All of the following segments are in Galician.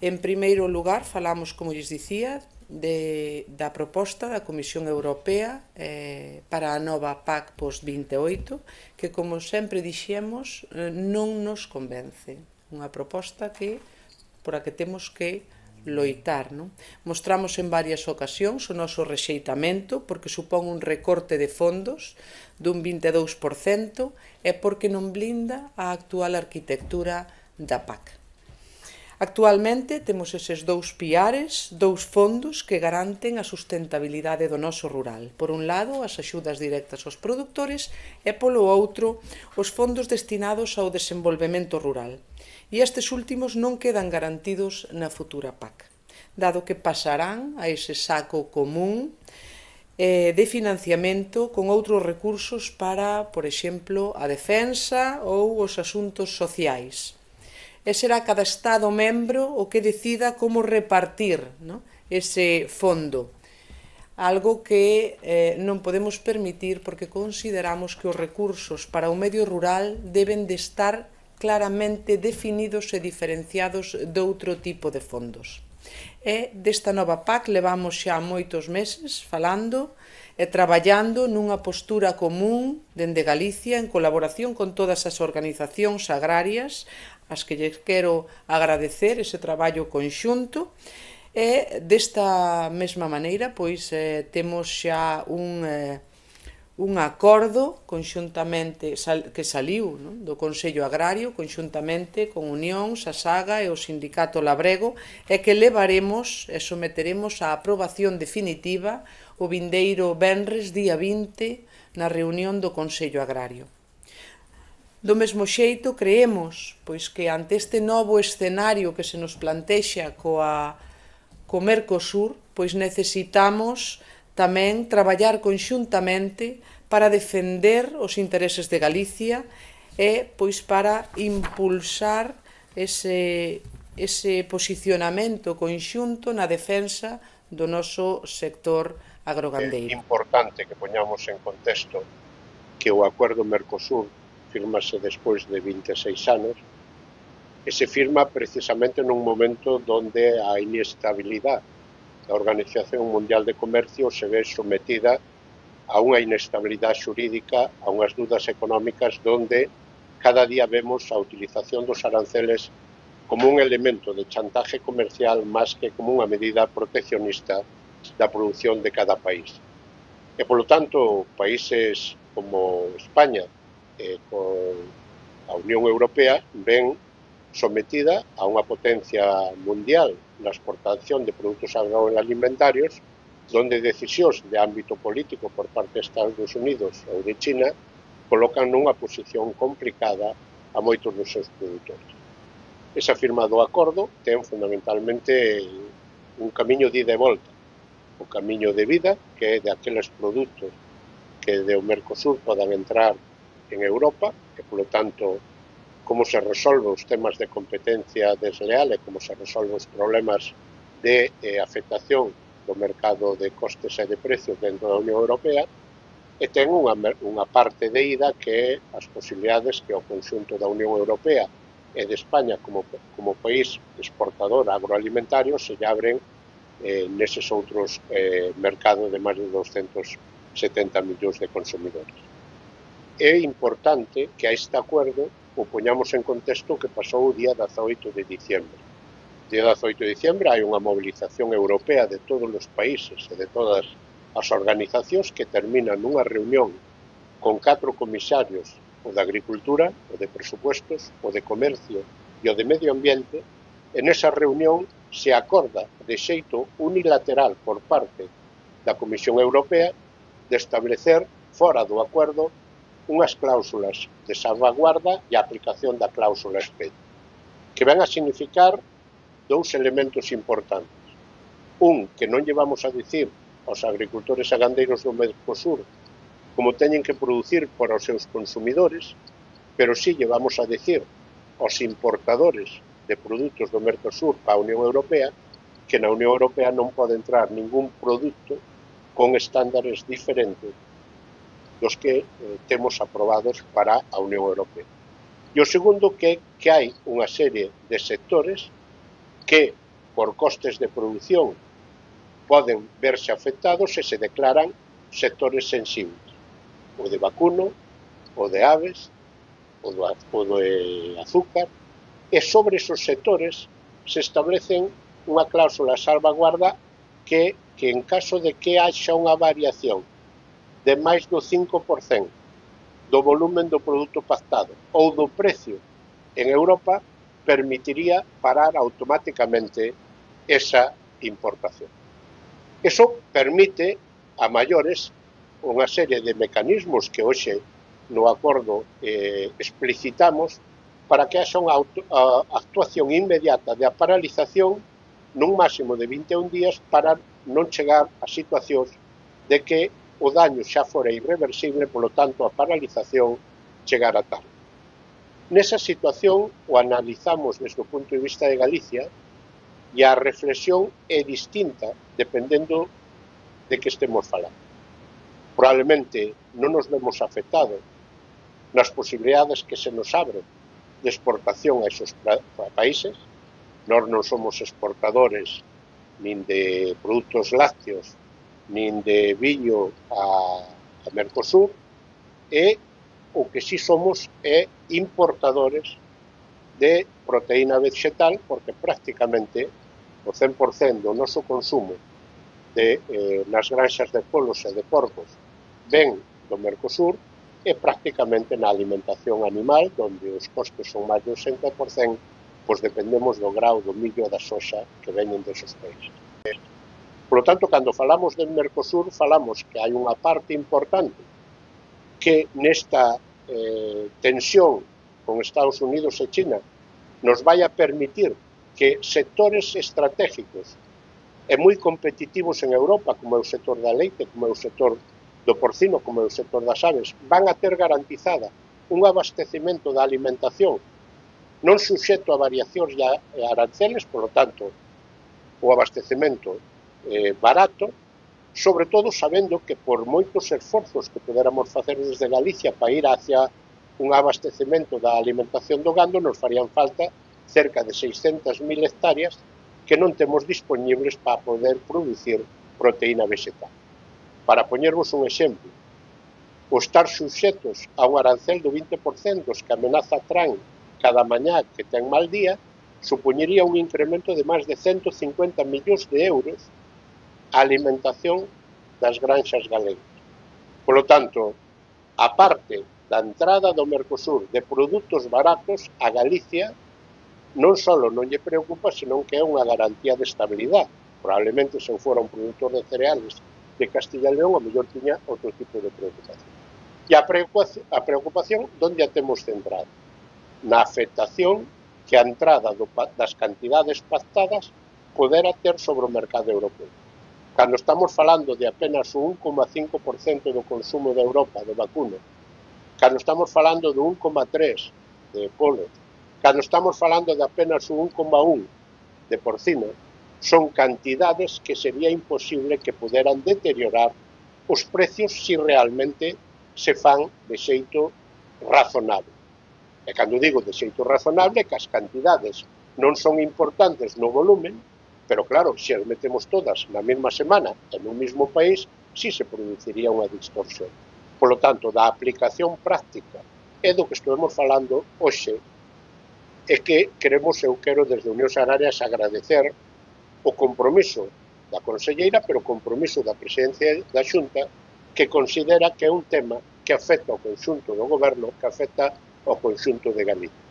En primeiro lugar, falamos, como lles dicía, da proposta da Comisión Europea para a nova PAC post-28, que, como sempre dixemos, non nos convence. Unha proposta por a que temos que loitar. Mostramos en varias ocasións o noso rexeitamento porque supón un recorte de fondos dun 22% e porque non blinda a actual arquitectura da PAC. Actualmente temos eses dous piares, dous fondos que garanten a sustentabilidade do noso rural. Por un lado, as axudas directas aos produtores e, polo outro, os fondos destinados ao desenvolvemento rural. E estes últimos non quedan garantidos na futura PAC, dado que pasarán a ese saco común de financiamento con outros recursos para, por exemplo, a defensa ou os asuntos sociais. E será cada Estado membro o que decida como repartir ese fondo. Algo que non podemos permitir porque consideramos que os recursos para o medio rural deben de estar claramente definidos e diferenciados de outro tipo de fondos. E desta nova PAC levamos xa moitos meses falando e traballando nunha postura común dende Galicia en colaboración con todas as organizacións agrarias as que lles quero agradecer ese traballo conxunto e desta mesma maneira temos xa un acordo conxuntamente que saliu do Consello Agrario conxuntamente con Unións, a Saga e o Sindicato Labrego e que levaremos e someteremos á aprobación definitiva o vindeiro venres día 20 na reunión do Consello Agrario. Do mesmo xeito, creemos que ante este novo escenario que se nos plantexa co Mercosur, necesitamos tamén traballar conxuntamente para defender os intereses de Galicia e para impulsar ese posicionamento conxunto na defensa do noso sector agrogandeiro. É importante que poñamos en contexto que o acordo Mercosur firmase despois de 26 anos e se firma precisamente nun momento onde a inestabilidade da Organización Mundial de Comercio se ve sometida a unha inestabilidade xurídica, a unhas dudas económicas onde cada día vemos a utilización dos aranceles como un elemento de chantaje comercial máis que como unha medida proteccionista da produción de cada país. E, polo tanto, países como España con a Unión Europea ven sometida a unha potencia mundial na exportación de produtos agroalimentarios donde decisións de ámbito político por parte de Estados Unidos ou de China colocan nunha posición complicada a moitos dos seus produtores. Esa firma do acordo ten fundamentalmente un camiño de ida e volta, o camiño de vida que é de aqueles produtos que do Mercosur podan entrar en Europa e, polo tanto, como se resolve os temas de competencia desleal e como se resolve os problemas de afectación do mercado de costes e de precios dentro da Unión Europea e ten unha parte de ida que é as posibilidades que o conxunto da Unión Europea e de España como país exportador agroalimentario se lle abren neses outros mercados de máis de 270 millóns de consumidores. É importante que a este acordo o poñamos en contexto que pasou o día 18 de diciembre. O día 18 de diciembre hai unha movilización europea de todos os países e de todas as organizacións que terminan nunha reunión con 4 comisarios, o de Agricultura, o de Presupuestos, o de Comercio e o de Medio Ambiente, e nesa reunión se acorda de xeito unilateral por parte da Comisión Europea de establecer fora do acordo unhas cláusulas de salvaguarda e a aplicación da cláusula espejo, que ven a significar dous elementos importantes. Un, que non llevamos a dicir aos agricultores e gandeiros do Mercosur como teñen que producir para os seus consumidores, pero sí llevamos a dicir aos importadores de produtos do Mercosur para a Unión Europea que na Unión Europea non pode entrar ningún produto con estándares diferentes dos que temos aprobados para a Unión Europea. E o segundo que hai unha serie de sectores que por costes de produción poden verse afectados e se declaran sectores sensibles, o de vacuno, o de aves, o de azúcar, e sobre esos sectores se establecen unha cláusula salvaguarda que en caso de que haxa unha variación de máis do 5% do volumen do produto pactado ou do precio en Europa, permitiría parar automáticamente esa importación. Eso permite a maiores unha serie de mecanismos que hoxe no acordo explicitamos para que haxa unha actuación inmediata de paralización nun máximo de 21 días para non chegar a situacións de que o daño xa fora irreversible, polo tanto a paralización chegara tarde. Nesa situación o analizamos desde o punto de vista de Galicia e a reflexión é distinta dependendo de que estemos falando. Probablemente non nos vemos afectados nas posibilidades que se nos abren de exportación a esos países. Nós non somos exportadores nin de produtos lácteos nin de viño a Mercosur, e o que si somos é importadores de proteína vegetal, porque prácticamente o 100% do noso consumo nas granxas de polos e de porcos ven do Mercosur, e prácticamente na alimentación animal, onde os costes son máis do 60%, pois dependemos do grau do millo e da soxa que veñen desos países. Por lo tanto, cando falamos del Mercosur, falamos que hai unha parte importante que nesta tensión con Estados Unidos e China nos vai a permitir que sectores estratégicos e moi competitivos en Europa, como é o sector da leite, como é o sector do porcino, como é o sector das aves, van a ter garantizada un abastecemento da alimentación non suxeto a variacións e aranceles, por lo tanto, o abastecemento barato, sobre todo sabendo que por moitos esforzos que poderamos facer desde Galicia para ir hacia un abastecemento da alimentación do gando, nos farían falta cerca de 600.000 hectáreas que non temos disponibles para poder producir proteína vegetal. Para poñervos un exemplo, o estar suxetos a un arancel do 20% que amenaza Trump cada mañá que ten mal día, supoñería un incremento de máis de 150 millóns de euros a alimentación das granxas galegas. Por lo tanto, a parte da entrada do Mercosur de produtos baratos, a Galicia non só non lle preocupa, senón que é unha garantía de estabilidade. Probablemente, se fora un produtor de cereales de Castilla e León, a mellor tiña outro tipo de preocupación. E a preocupación, onde a temos centrada? Na afectación que a entrada das cantidades pactadas podera ter sobre o mercado europeo. Cando estamos falando de apenas o 1,5% do consumo de Europa de vacuno, cando estamos falando do 1,3% de polo, cando estamos falando de apenas o 1,1% de porcino, son cantidades que sería imposible que puderan deteriorar os precios se realmente se fan de xeito razonable. E cando digo de xeito razonable, que as cantidades non son importantes no volumen, pero claro, se as metemos todas na mesma semana e no mesmo país, si se produciría unha distorsión. Por lo tanto, da aplicación práctica e do que estamos falando hoxe, é que eu quero desde Unións Agrarias agradecer o compromiso da conselleira, pero o compromiso da presidencia da Xunta, que considera que é un tema que afecta ao conxunto do goberno, que afecta ao conxunto de Galicia.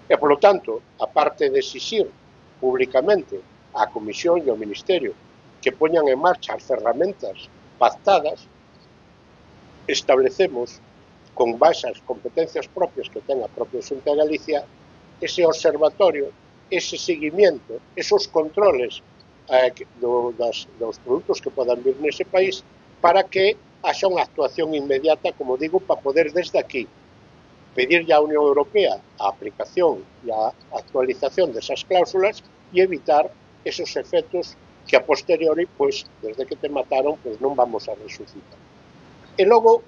E, por lo tanto, a parte de exixir públicamente á Comisión e ao Ministerio que poñan en marcha as ferramentas pactadas, establecemos, con base ás competencias propias que ten a propia Xunta de Galicia, ese observatorio, ese seguimiento, esos controles dos produtos que podan vir nese país, para que haxa unha actuación inmediata, como digo, para poder desde aquí pedirlle á Unión Europea a aplicación e a actualización desas cláusulas e evitar esos efectos que a posteriori, pois, desde que te mataron, pois non vamos a resucitar. E logo,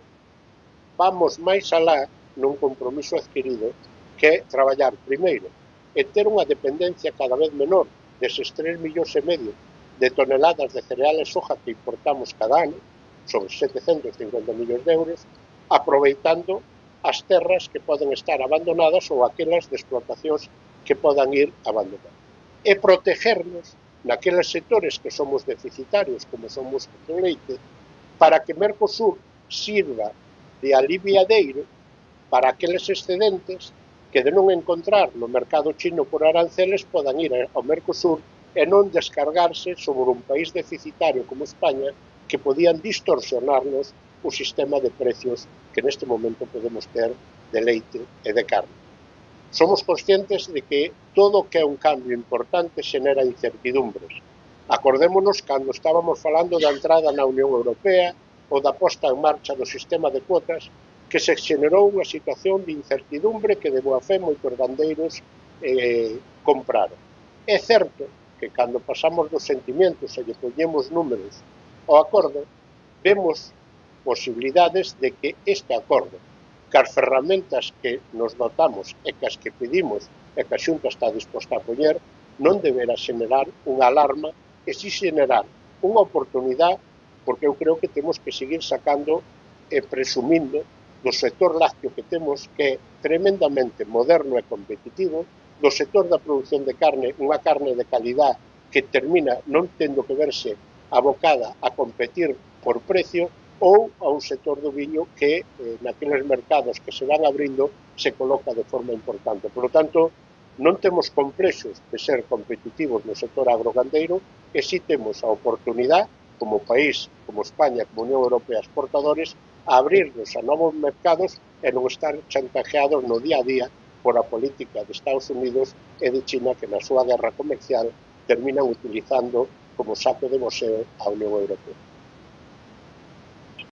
vamos máis alá nun compromiso adquirido que é traballar primeiro e ter unha dependencia cada vez menor deses 3,5 millóns de toneladas de cereal e soja que importamos cada ano, son 750 millóns de euros, aproveitando as terras que poden estar abandonadas ou aquelas de explotacións que podan ir abandonadas. E protegernos naqueles sectores que somos deficitarios, como somos o leite, para que Mercosur sirva de aliviadeiro para aqueles excedentes que de non encontrar no mercado chino por aranceles podan ir ao Mercosur e non descargarse sobre un país deficitario como España que podían distorsionarnos o sistema de precios que neste momento podemos ter de leite e de carne. Somos conscientes de que todo o que é un cambio importante xenera incertidumbres. Acordémonos cando estábamos falando da entrada na Unión Europea ou da posta en marcha do sistema de cuotas que se xenerou unha situación de incertidumbre que de boa fe moitos gandeiros compraron. É certo que cando pasamos dos sentimentos e lle poñemos números ao acordo, vemos posibilidades de que este acordo, que as ferramentas que nos notamos e que as que pedimos e que a Xunta está disposta a poñer, non deberá xenerar unha alarma e si xenerar unha oportunidade, porque eu creo que temos que seguir sacando e presumindo do sector lácteo que temos, que é tremendamente moderno e competitivo, do sector da produción de carne, unha carne de calidad que termina non tendo que verse abocada a competir por precio, ou a un sector do viño que naqueles mercados que se van abrindo se coloca de forma importante. Por lo tanto, non temos complexos de ser competitivos no sector agrogandeiro e si temos a oportunidade, como país, como España, como Unión Europea exportadores, a abrirnos a novos mercados e non estar chantajeados no día a día por a política de Estados Unidos e de China que na súa guerra comercial terminan utilizando como saco de boxeo a Unión Europea.